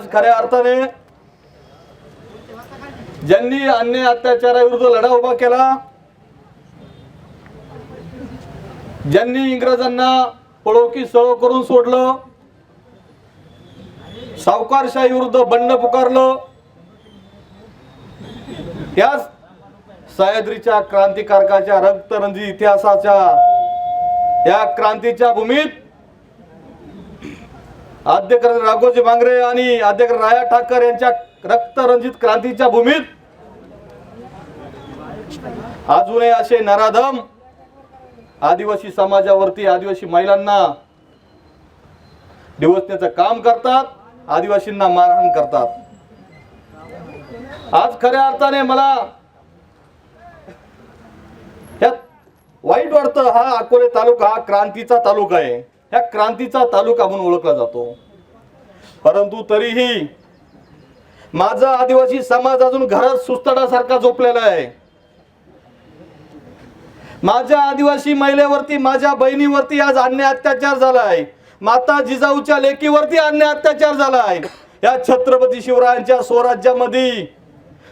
आज खऱ्या अर्थाने ज्यांनी अन्याय अत्याचाराविरुद्ध लढा उभा केला, ज्यांनी इंग्रजांना पळो की सळो करून सोडलं, सावकारशाही विरुद्ध बंड पुकारलं, याच सह्याद्रीच्या क्रांतिकारकाच्या रक्तरंजित इतिहासाच्या या क्रांतीच्या भूमीत आद्यकर राघोजी भांगरे आणि आद्यकर राया ठाकर यांच्या रक्तरंजित क्रांतीच्या भूमीत अजूनही असे नराधम आदिवासी समाजावरती, आदिवासी महिलांना डिवचण्याचं काम करतात, आदिवासींना मारहाण करतात. आज खऱ्या अर्थाने मला यात वाईट वाटतं. हा अकोले तालुका हा क्रांतीचा तालुका आहे, ह्या क्रांतीचा तालुका म्हणून ओळखला जातो. परंतु तरीही माझा आदिवासी समाज अजून घरात सुस्तडासारखा झोपलेला आहे. माझ्या आदिवासी महिलेवरती, माझ्या बहिणीवरती आज अन्याय अत्याचार झाला आहे. माता जिजाऊच्या लेकीवरती अन्याय अत्याचार झाला आहे. या छत्रपती शिवरायांच्या स्वराज्यामध्ये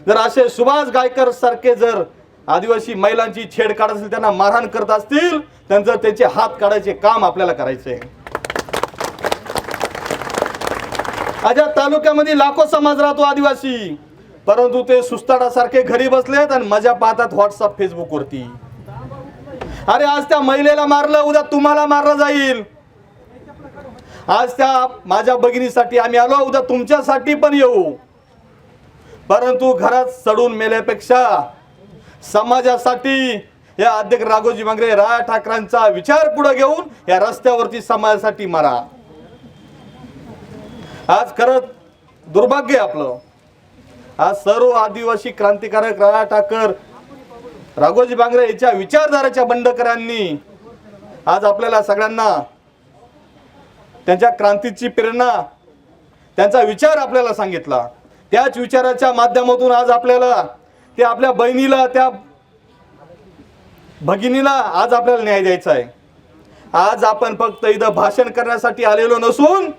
जर असे सुभाष गायकर सारखे जर आदिवासी महिलांची छेड काढत असतील, त्यांना मारहाण करत असतील, त्यांचं त्याचे हात काढायचे काम आपल्याला करायचंय. आज या तालुक्यामध्ये लाखो समाज राहतो आदिवासी, परंतु ते सुस्ताडासारखे घरी बसलेत आणि मजा पाहतात व्हॉट्सअप फेसबुक वरती. अरे आज त्या महिलेला मारलं, उद्या तुम्हाला मारलं जाईल. आज त्या माझ्या भगिनीसाठी आम्ही आलो, उद्या तुमच्यासाठी पण येऊ. परंतु घरात सडून मेल्यापेक्षा समाजासाठी या अध्यक्ष राघोजी भांगरे राया ठाकरांचा विचार पुढे घेऊन या रस्त्यावरती समाजासाठी मारा. आज खरंच दुर्भाग्य आपलं, आज सर्व आदिवासी क्रांतिकारक राया ठाकर, राघोजी भांगरे यांच्या विचारधाराच्या बंडकरांनी आज आपल्याला सगळ्यांना त्यांच्या क्रांतीची प्रेरणा, त्यांचा विचार आपल्याला सांगितला. त्याच विचाराच्या माध्यमातून आज आपल्याला ते आपल्या बहिणीला, त्या भगिनीला आज आपल्याला न्याय द्यायचा आहे. आज आपण फक्त इथं भाषण करण्यासाठी आलेलो नसून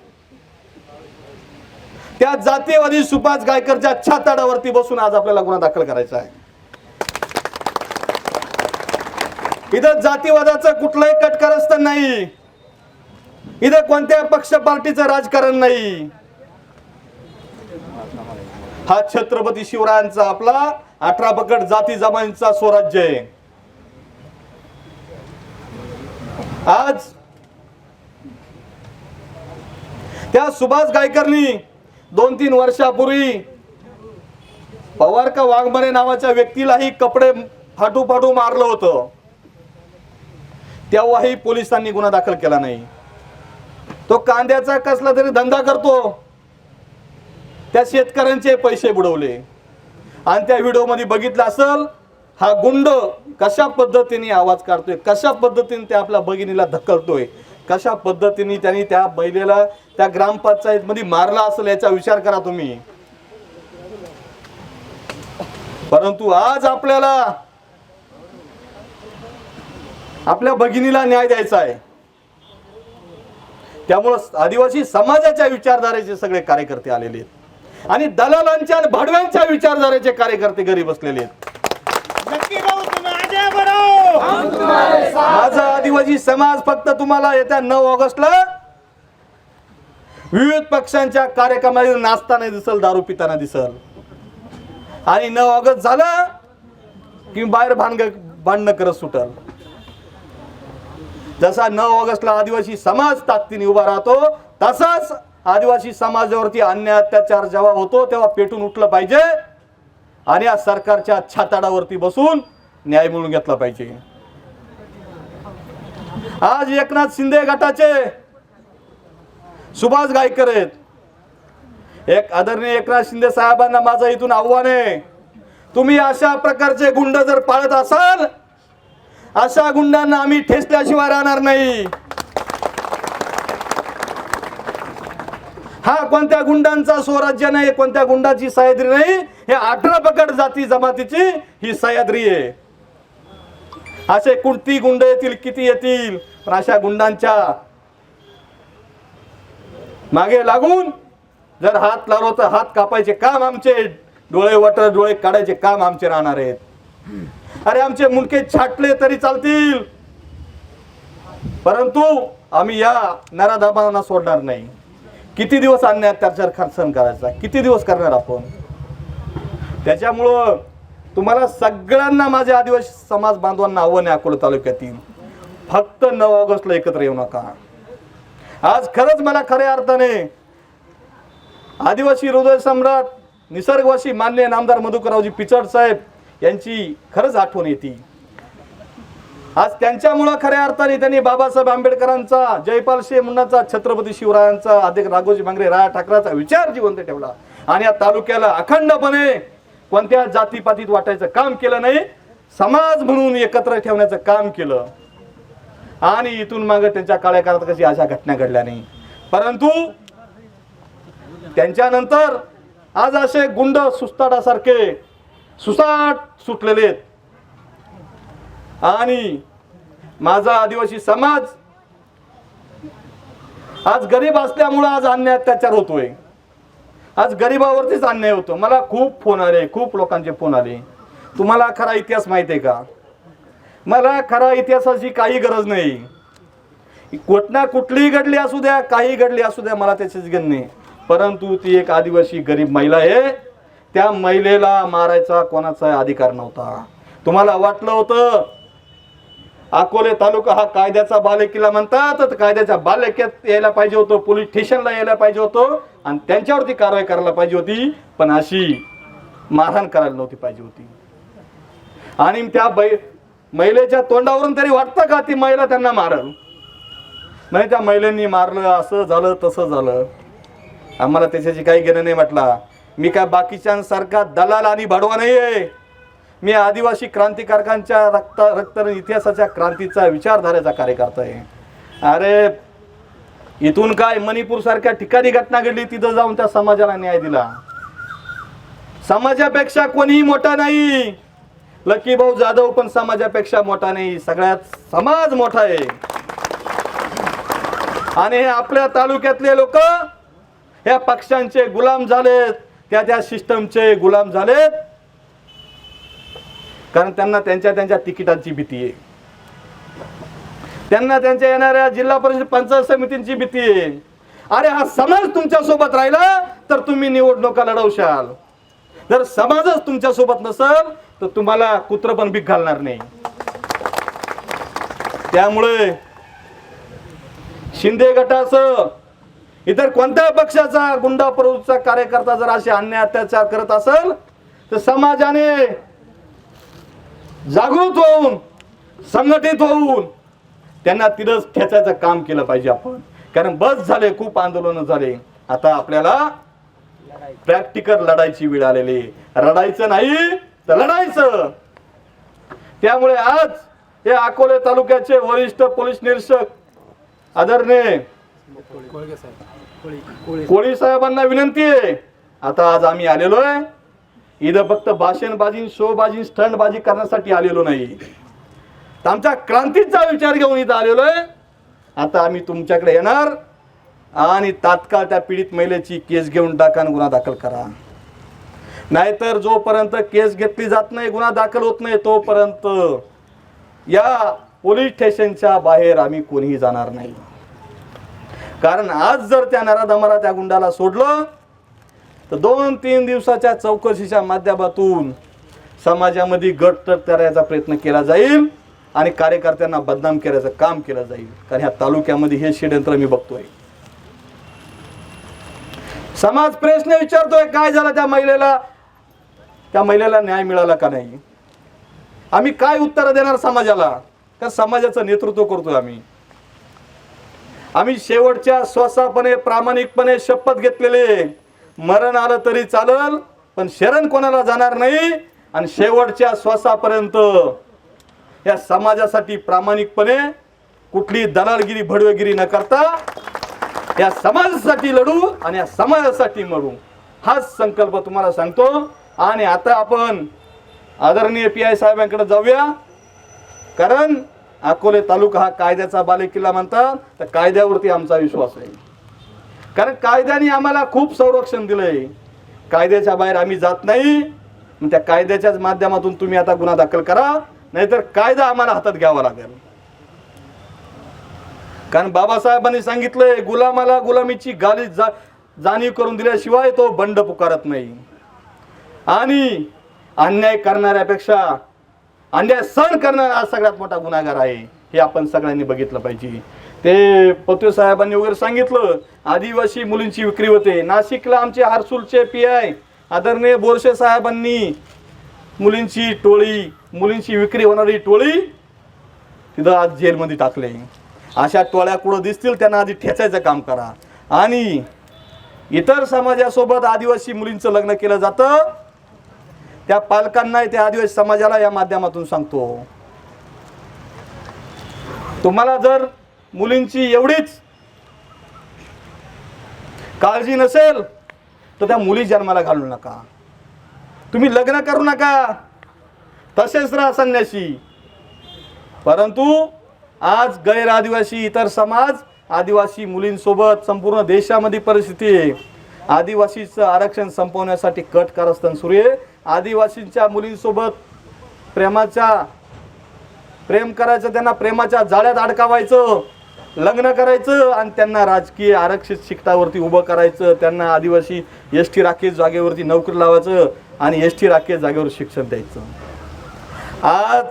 त्या जातीयवादी सुभाष गायकरच्या छाताडावरती बसून आज आपल्याला गुन्हा दाखल करायचा आहे. इथं जातीवादाचं कुठलंही कटकारस्थान नाही, इथं कोणत्या पक्ष पार्टीचं राजकारण नाही. हा छत्रपती शिवरायांचा आपला 18 पगड जाती जमातींचा स्वराज्य आहे. आज त्या सुभाष गायकरनी 2-3 वर्षापूर्वी पवार का वाघमारे नावाच्या व्यक्तीलाही कपडे फाटू फाटू मारलं होतं. तेव्हाही पोलिसांनी गुन्हा दाखल केला नाही. तो कांद्याचा कसला तरी धंदा करतो, त्या शेतकऱ्यांचे पैसे बुडवले. आणि त्या व्हिडिओ मध्ये बघितलं असेल, हा गुंड कशा पद्धतीने आवाज काढतोय, कशा पद्धतीने त्या आपल्या भगिनीला धक्कलतोय, कशा पद्धतीने त्यांनी त्या महिलेला त्या ग्रामपंचायत मध्ये मारला असेल, याचा विचार करा तुम्ही. परंतु आज आपल्याला आपल्या भगिनीला न्याय द्यायचा आहे. त्यामुळे आदिवासी समाजाच्या विचारधारेचे सगळे कार्यकर्ते आलेले आहेत आणि दलालांच्या आणि भाडव्यांच्या विचारधारेचे कार्यकर्ते घरी बसलेले आहेत. माझा आदिवासी समाज फक्त तुम्हाला येत्या 9 ऑगस्टला विविध पक्षांच्या कार्यक्रमात नाचताना दिसल, दारू पिताना दिसल. आणि 9 ऑगस्ट झालं की बाहेर भांडणं करत सुटल. जसा 9 ऑगस्टला आदिवासी समाज ताकदीने उभा राहतो, तसाच आदिवासी समाजावरती अन्याय अत्याचार जेव्हा होतो तेव्हा पेटून उठलं पाहिजे आणि या सरकारच्या छाताडावरती बसून न्याय मिळवून घेतला पाहिजे. आज एकनाथ शिंदे गटाचे सुभाष गायकर आहेत. एक आदरणीय एकनाथ शिंदे साहेबांना माझं इथून आव्हान आहे, तुम्ही अशा प्रकारचे गुंड जर पाळत असाल, अशा गुंडांना आम्ही ठेचल्याशिवाय राहणार नाही. हा कोणत्या गुंडांचा स्वराज्य नाही, कोणत्या गुंडाची सह्याद्री नाही, हे 18 पगड जाती जमातीची ही सह्याद्री आहे. असे कुठती गुंड येतील, किती येतील, पण अशा गुंडांच्या मागे लागून जर हात लावलो तर हात कापायचे काम आमचे, डोळे वटर डोळे काढायचे काम आमचे राहणार आहेत. अरे आमचे मुंडके छाटले तरी चालतील, परंतु आम्ही या नराधमांना सोडणार नाही. किती दिवस अन्याय अत्याचार सहन करायचा, किती दिवस करणार आपण. त्याच्यामुळं तुम्हाला सगळ्यांना माझे आदिवासी समाज बांधवांना आव्हान आहे अकोला तालुक्यातील, फक्त 9 ऑगस्टला एकत्र येऊ नका. आज खरंच मला खऱ्या अर्थाने आदिवासी हृदय सम्राट निसर्गवासी माननीय नामदार मधुकररावजी पिचड साहेब यांची खरंच आठवण येते. आज त्यांच्यामुळं खऱ्या अर्थाने त्यांनी बाबासाहेब आंबेडकरांचा, जयपाल सिंह मुंडाचा, छत्रपती शिवरायांचा, अधिक राघोजी भांगरे, राया ठाकरेचा विचार जिवंत ठेवला आणि या तालुक्याला अखंडपणे कोणत्या जातीपातीत वाटायचं काम केलं नाही, समाज म्हणून एकत्र ठेवण्याचं काम केलं. आणि इथून मागे त्यांच्या काळ्या काळात कशी अशा घटना घडल्या नाही. परंतु त्यांच्यानंतर आज असे गुंड सुस्ताडासारखे सुसाट सुटलेले आहेत. आणि माझा आदिवासी समाज आज गरीब असल्यामुळे आज अन्याय अत्याचार होतोय. आज गरिबावरतीच अन्याय होतो. मला खूप फोन आले, खूप लोकांचे फोन आले. तुम्हाला खरा इतिहास माहिती आहे का? मला खरा इतिहासाची काही गरज नाही. घटना कुठलीही घडली असू द्या, काही घडली असू द्या, मला त्याचीच गण नाही. परंतु ती एक आदिवासी गरीब महिला आहे. त्या महिलेला मारायचा कोणाचा अधिकार नव्हता. तुम्हाला वाटलं होतं अकोले तालुका हा कायद्याचा बालेकिल्ला म्हणतात, तर कायद्याच्या बालेकिल्ल्यात यायला पाहिजे होतं, पोलीस स्टेशनला यायला पाहिजे होतं आणि त्यांच्यावरती कारवाई करायला पाहिजे होती. पण अशी मारहाण करायला नव्हती पाहिजे होती. आणि त्या महिलेच्या तोंडावरून तरी वाटतं का ती महिला त्यांना मारल? नाही, त्या महिलांनी मारलं, असं झालं तसं झालं. आम्हाला त्याच्याशी काही घेणं नाही. म्हटला मी काय बाकीच्यांसारखा दलाल आणि भाडवा नाही आहे. मी आदिवासी क्रांतिकारकांच्या रक्त इतिहासाच्या क्रांतीचा विचारधारेचा कार्यकर्ता आहे. अरे इथून काय मणिपूर सारख्या ठिकाणी घटना घडली, तिथं जाऊन त्या समाजाला न्याय दिला. समाजापेक्षा कोणीही मोठा नाही. लकी भाऊ जाधव पण समाजापेक्षा मोठा नाही. सगळ्यात समाज मोठा आहे. आणि हे आपल्या तालुक्यातले लोक या पक्षांचे गुलाम झालेत, त्या सिस्टमचे गुलाम झालेत. कारण त्यांना त्यांच्या तिकिटांची भीती आहे. त्यांना त्यांच्या येणाऱ्या जिल्हा परिषद पंचायत समितींची भीती आहे. अरे हा समाज तुमच्या सोबत राहिला तर तुम्ही निवडणुका लढवशाल. जर समाजच तुमच्या सोबत नसेल तर तुम्हाला कुत्र पण भीक घालणार नाही. त्यामुळे शिंदे गटाचं इतर कोणत्या पक्षाचा गुंडा प्रवृत्तीचा कार्यकर्ता जर असे अन्याय अत्याचार करत असेल तर समाजाने जागृत होऊन, संघटित होऊन त्यांना तिरस ठेचायचं काम केलं पाहिजे आपण. कारण बस झाले, खूप आंदोलन झाले. आता आपल्याला प्रॅक्टिकल लढायची वेळ आलेली. रडायचं नाही तर लढायचं. त्यामुळे आज हे अकोले तालुक्याचे वरिष्ठ पोलीस निरीक्षक आदरणीय कोळी साहेबांना विनंती आहे. आता आज आम्ही आलेलो आहे इथं फक्त भाषणबाजी, शोबाजी, स्टंटबाजी करण्यासाठी आलेलो नाही. तर आमच्या क्रांतीचा विचार घेऊन इथं आलेलो आहे. आता आम्ही तुमच्याकडे येणार आणि तात्काळ त्या पीडित महिलेची केस घेऊन टाका आणि गुन्हा दाखल करा. नाहीतर जोपर्यंत केस घेतली जात नाही, गुन्हा दाखल होत नाही, तोपर्यंत या पोलीस स्टेशनच्या बाहेर आम्ही कोणीही जाणार नाही. कारण आज जर त्या नराधमाला, त्या गुंडाला सोडलं तर 2-3 दिवसाच्या चौकशीच्या माध्यमातून समाजामध्ये गट करायचा प्रयत्न केला जाईल आणि कार्यकर्त्यांना बदनाम करायचं काम केलं जाईल. कारण ह्या तालुक्यामध्ये हे षडयंत्र मी बघतोय. समाज प्रश्न विचारतोय काय झालं त्या महिलेला न्याय मिळाला का नाही. आम्ही काय उत्तर देणार समाजाला? त्या समाजाचं नेतृत्व करतोय आम्ही शेवटच्या श्वासापणे प्रामाणिकपणे शपथ घेतलेले, मरण आलं तरी चालल पण शरण कोणाला जाणार नाही. आणि शेवटच्या श्वासापर्यंत या समाजासाठी प्रामाणिकपणे कुठली दलालगिरी, भडवेगिरी न करता या समाजासाठी लढू आणि या समाजासाठी मरू, हाच संकल्प तुम्हाला सांगतो. आणि आता आपण आदरणीय PI साहेबांकडे जाऊया. कारण अकोले तालुका हा कायद्याचा बालेकिल्ला म्हणतात, तर कायद्यावरती आमचा विश्वास आहे. कारण कायद्याने आम्हाला खूप संरक्षण दिलंय, कायद्याच्या बाहेर आम्ही जात नाही. मग त्या कायद्याच्याच माध्यमातून तुम्ही आता गुन्हा दाखल करा, नाहीतर कायदा आम्हाला हातात घ्यावा लागेल. कारण बाबासाहेबांनी सांगितलंय, गुलामाला गुलामीची जाणीव करून दिल्याशिवाय तो बंड पुकारत नाही. आणि अन्याय करणाऱ्यापेक्षा अन्याय सहन करणारा हा सगळ्यात मोठा गुन्हेगार आहे, हे आपण सगळ्यांनी बघितलं पाहिजे. ते पतवे साहेबांनी वगैरे सांगितलं, आदिवासी मुलींची विक्री होते. नाशिकला आमचे हरसूलचे PI आदरणीय बोरसे साहेबांनी मुलींची विक्री होणारी टोळी तिथं आज जेलमध्ये टाकले. अशा टोळ्या कुठं दिसतील त्यांना आधी ठेचायचं काम करा. आणि इतर समाजासोबत आदिवासी मुलींचं लग्न केलं जातं, त्या पालकांना त्या आदिवासी समाजाला या माध्यमातून सांगतो, तुम्हाला जर मुलींची एवढीच काळजी नसेल तर त्या मुली जन्माला घालू नका, तुम्ही लग्न करू नका, तसेच राहा संन्यासी. परंतु आज गैर आदिवासी इतर समाज आदिवासी मुलींसोबत संपूर्ण देशामध्ये परिस्थिती आहे. आदिवासीचं आरक्षण संपवण्यासाठी कट कारस्थान सुरू आहे. आदिवासींच्या मुलींसोबत प्रेम करायचं, त्यांना प्रेमाच्या जाळ्यात अडकावायचं, लग्न करायचं आणि त्यांना राजकीय आरक्षित शिखरावरती उभं करायचं. त्यांना आदिवासी ST राखीव जागेवरती नोकरी लावायचं आणि ST राखीव जागेवर शिक्षण द्यायचं. आज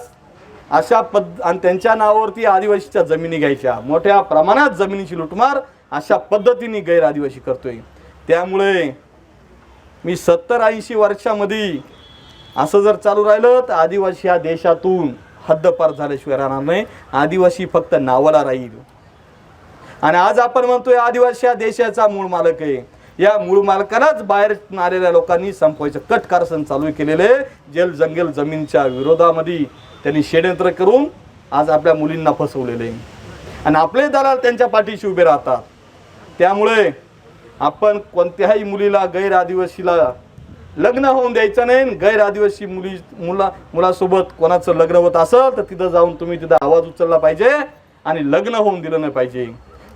अशा आणि त्यांच्या नावावरती आदिवासीच्या जमिनी घ्यायच्या, मोठ्या प्रमाणात जमिनीची लुटमार अशा पद्धतीने गैर आदिवासी करतोय. त्यामुळे मी 70-80 वर्षामध्ये असं जर चालू राहिलं तर आदिवासी या देशातून हद्दपार झाल्याशिवाय राहणार नाही. आदिवासी फक्त नावाला राहील. आणि आज आपण म्हणतोय आदिवासी हा देशाचा मूळ मालक आहे. या मूळ मालकालाच बाहेर आलेल्या लोकांनी संपवायचं कट कारस्थान चालू केलेले. जेल जंगल जमीनच्या विरोधामध्ये त्यांनी षडयंत्र करून आज आपल्या मुलींना फसवलेले आणि आपले दलाल त्यांच्या पाठीशी उभे राहतात. त्यामुळे आपण कोणत्याही मुलीला गैर आदिवासीला लग्न होऊन द्यायचं नाही. गैर आदिवासी मुलासोबत कोणाचं लग्न होत असेल तर तिथं जाऊन तुम्ही तिथं आवाज उचलला पाहिजे आणि लग्न होऊन दिलं नाही पाहिजे.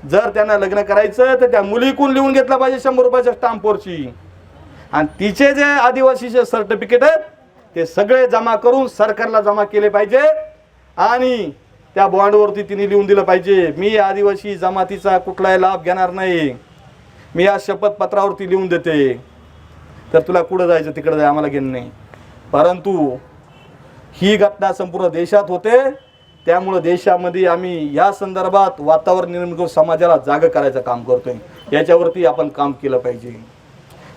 जर त्यांना लग्न करायचं तर त्या मुलीकडून लिहून घेतला पाहिजे 100 रुपयाच्या स्टॅम्पवरची, आणि तिचे जे आदिवासीचे सर्टिफिकेट आहेत ते सगळे जमा करून सरकारला जमा केले पाहिजे. आणि त्या बॉन्डवरती तिने लिहून दिलं पाहिजे, मी आदिवासी जमातीचा कुठलाही लाभ घेणार नाही, मी या शपथपत्रावरती लिहून देते. तर तुला कुठं जायचं तिकडं जाय, आम्हाला घेणं नाही. परंतु ही घटना संपूर्ण देशात होते. त्यामुळे देशामध्ये आम्ही या संदर्भात वातावरण निर्माण करून समाजाला जाग करायचं काम करतोय. याच्यावरती आपण काम केलं पाहिजे.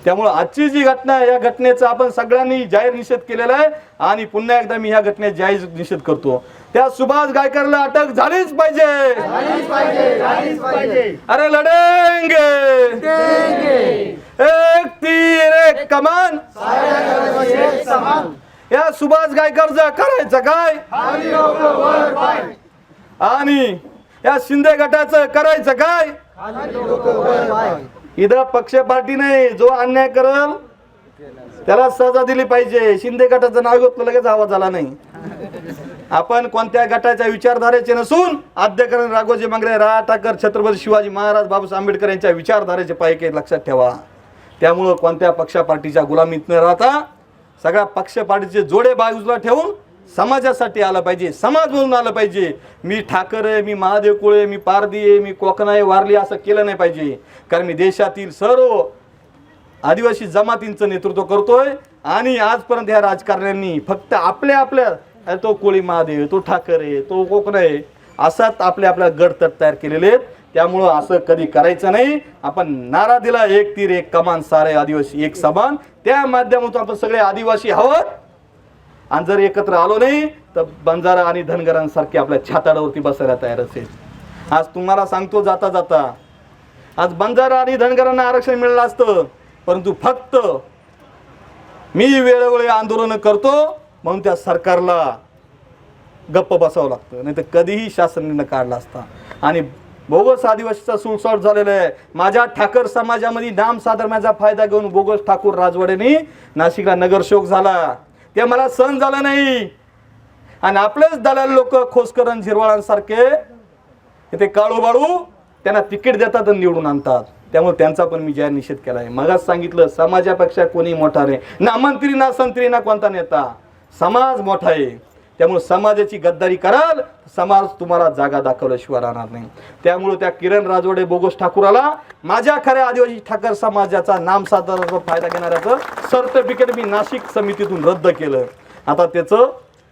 त्यामुळे आजची जी घटना आहे या घटनेचा आपण सगळ्यांनी जाहीर निषेध केलेला आहे. आणि पुन्हा एकदा मी ह्या घटनेचा जाहीर निषेध करतो. त्या सुभाष गायकरला अटक झालीच पाहिजे. अरे लढेंगे, एक तीर एक कमान, या सुभाष गायकरचं करायचं काय आणि या शिंदे गटाचं करायचं काय. इथं पक्ष पार्टी नाही, जो अन्याय करल त्याला सजा दिली पाहिजे. शिंदे गटाचं नाव घेतलं लगेच आवाज आला नाही. आपण कोणत्या गटाच्या विचारधारेचे नसून आद्यकरण राघोजी मंगरे, राज ठाकर, छत्रपती शिवाजी महाराज, बाबासाहेब आंबेडकर यांच्या विचारधारेचे पायके लक्षात ठेवा. त्यामुळं कोणत्या पक्ष पार्टीच्या गुलामीत न राहता सगळ्या पक्ष पार्टीचे जोडे बाजूला ठेवून समाजासाठी आलं पाहिजे, समाज म्हणून आलं पाहिजे. मी ठाकर आहे, मी महादेव कुळे, मी पारधी आहे, मी कोकणा आहे, वारली असं केलं नाही पाहिजे. कारण मी देशातील सर्व आदिवासी जमातींचं नेतृत्व करतोय. आणि आजपर्यंत ह्या राजकारण्यांनी फक्त आपल्या तो कोळी महादेव, तो ठाकर आहे, तो कोकण आहे असाच आपल्या गट तयार केलेले आहेत. त्यामुळं असं कधी करायचं नाही. आपण नारा दिला, एक तीर एक कमान, सारे आदिवासी एक समान. त्या माध्यमातून आपण सगळे आदिवासी आहोत. आणि जर एकत्र आलो नाही तर बंजारा आणि धनगरांसारखे आपल्या छाताडावरती बसायला तयार असेल. आज तुम्हाला सांगतो जाता जाता, आज बंजारा आणि धनगरांना आरक्षण मिळालं असतं, परंतु फक्त मी वेळोवेळी आंदोलन करतो म्हणून त्या सरकारला गप्प बसावं लागतं, नाही तर कधीही शासन निर्णय काढला असता. आणि बोगस आदिवासीचा सुळसुळाट झालेला आहे. माझ्या ठाकर समाजामध्ये नाम साधर्म्याचा फायदा घेऊन बोगस ठाकूर राजवाडेनी नाशिकला नगरसेवक झाला. ते मला सहन झालं नाही. आणि आपलेच दलाल लोक खोसकरण झिरवाळांसारखे ते काळू बाळू त्यांना तिकीट देतात आणि निवडून आणतात. त्यामुळे त्यांचा पण मी जाहीर निषेध केला आहे. मगाच सांगितलं, समाजापेक्षा कोणी मोठा नाही, ना मंत्री ना संत्री ना कोणता नेता, समाज मोठा आहे. त्यामुळे समाजाची गद्दारी कराल, समाज तुम्हाला जागा दाखवल्याशिवाय राहणार नाही. त्यामुळे त्या किरण राजवाडे बोगस ठाकूराला माझ्या खऱ्या आदिवासी ठाकर समाजाचा नामसाधाराचा फायदा घेणाऱ्याचं सर्टिफिकेट मी नाशिक समितीतून रद्द केलं. आता त्याचं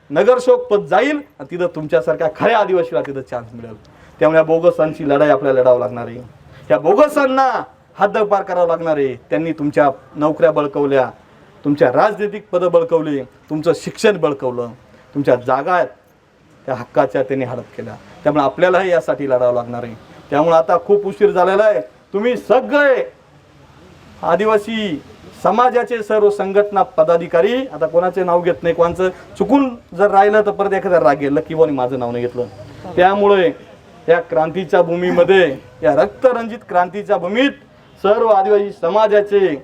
नगरसेवक पद जाईल आणि तिथं तुमच्यासारख्या खऱ्या आदिवासीला तिथं चान्स मिळेल. त्यामुळे या बोगसांची लढाई आपल्याला लढावं लागणार आहे. या बोगसांना हद्दपार करावं लागणार आहे. त्यांनी तुमच्या नोकऱ्या बळकवल्या, तुमच्या राजनैतिक पदं बळकवली, तुमचं शिक्षण बळकवलं, तुमच्या जागा आहेत त्या हक्काच्या त्यांनी हडप केल्या. त्यामुळे आपल्यालाही यासाठी लढावं लागणार आहे. त्यामुळे आता खूप उशीर झालेला आहे. तुम्ही सगळे आदिवासी समाजाचे सर्व संघटना पदाधिकारी, आता कोणाचे नाव घेत नाही, कोणाचं चुकून जर राहिलं तर परत एखाद्या राग गेलं की कोणी माझं नाव नाही घेतलं. त्यामुळे या क्रांतीच्या भूमीमध्ये, या रक्तरंजित क्रांतीच्या भूमीत सर्व आदिवासी समाजाचे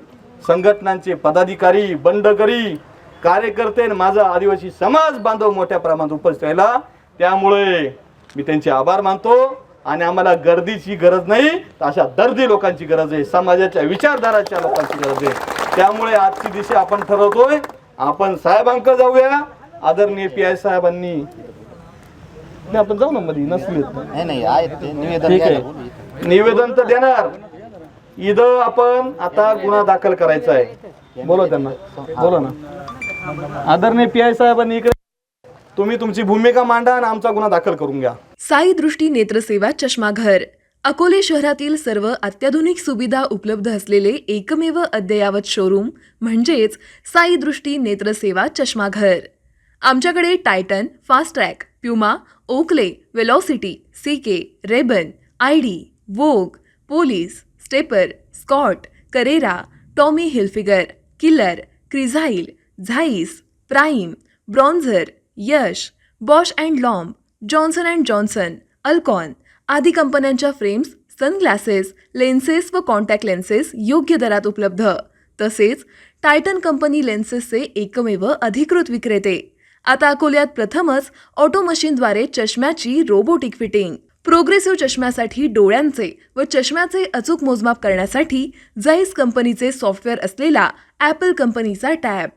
संघटनांचे पदाधिकारी, बंडकरी, कार्यकर्ते आणि माझा आदिवासी समाज बांधव मोठ्या प्रमाणात उपस्थित राहिला. त्यामुळे मी त्यांचे आभार मानतो. आणि आम्हाला गर्दीची गरज नाही, तर अशा दर्दी लोकांची गरज आहे, समाजाच्या विचारधाराच्या लोकांची गरज आहे. त्यामुळे आजची दिशा आपण ठरवतोय, आपण साहेबांकडे जाऊया. आदरणीय PI साहेबांनी नाही, आपण जाऊ ना मध्ये नसले ठीक आहे, निवेदन तर देणार. इथं आपण आता गुन्हा दाखल करायचा आहे. बोला त्यांना, बोला ना. आदरणीय PI साहेबांनी इकडे तुम्ही तुमची भूमिका मांडा आणि आमचा गुन्हा दाखल करून घ्या. साई दृष्टी नेत्रसेवा चष्माघर अकोले शहरातील सर्व अत्याधुनिक सुविधा उपलब्ध असलेले एकमेव अद्ययावत शोरूम म्हणजेच साई दृष्टी नेत्रसेवा चष्माघर. आमच्याकडे Titan, Fastrack, Puma, Oakley, Velocity, CK, Ray Ban, ID, Vogue, Police, Stepper, Scott, Carrera, Tommy Hilfiger, Killer, Crizal, Zeiss, Prime, Bronzer, Yash, Bausch and Lomb, Johnson and Johnson, Alcon आदी कंपन्यांच्या फ्रेम्स, सनग्लासेस, लेन्सेस व contact lenses योग्य दरात उपलब्ध. तसेच Titan company लेन्सेसचे एकमेव अधिकृत विक्रेते. आता अकोल्यात प्रथमच ऑटो मशीनद्वारे चष्म्याची रोबोटिक फिटिंग. प्रोग्रेसिव्ह चष्म्यासाठी डोळ्यांचे व चष्म्याचे अचूक मोजमाप करण्यासाठी जाईस कंपनीचे सॉफ्टवेअर असलेला ॲपल कंपनीचा टॅब.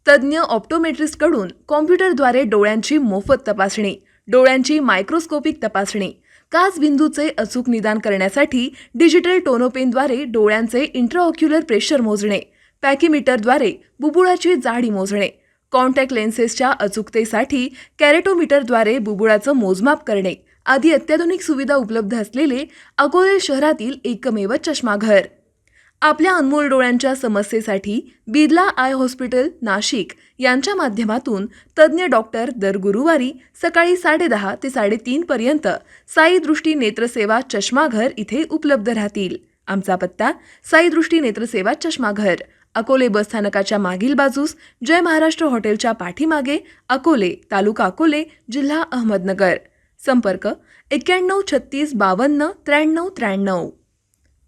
तज्ज्ञ ऑप्टोमेट्रिस्टकडून कॉम्प्युटरद्वारे डोळ्यांची मोफत तपासणी, डोळ्यांची मायक्रोस्कोपिक तपासणी, काच बिंदूचे अचूक निदान करण्यासाठी डिजिटल टोनोपेनद्वारे डोळ्यांचे इंट्राऑक्युलर प्रेशर मोजणे, पॅकीमीटरद्वारे बुबुळाची जाडी मोजणे, कॉन्टॅक्ट लेन्सेसच्या अचूकतेसाठी कॅरेटोमीटरद्वारे बुबुळाचं मोजमाप करणे आदी अत्याधुनिक सुविधा उपलब्ध असलेले अकोले शहरातील एकमेव चष्माघर. आपल्या अनमोल डोळ्यांच्या समस्येसाठी बिर्ला आय हॉस्पिटल नाशिक यांच्या माध्यमातून तज्ज्ञ डॉक्टर दर गुरुवारी सकाळी 10:30 ते 3:30 पर्यंत साई दृष्टी नेत्रसेवा चष्माघर इथे उपलब्ध राहतील. आमचा पत्ता साई दृष्टी नेत्रसेवा चष्माघर, अकोले बस स्थानकाच्या मागील बाजूस, जय महाराष्ट्र हॉटेलच्या पाठीमागे, अकोले, तालुका अकोले, जिल्हा अहमदनगर. संपर्क 91 36 52 93 93.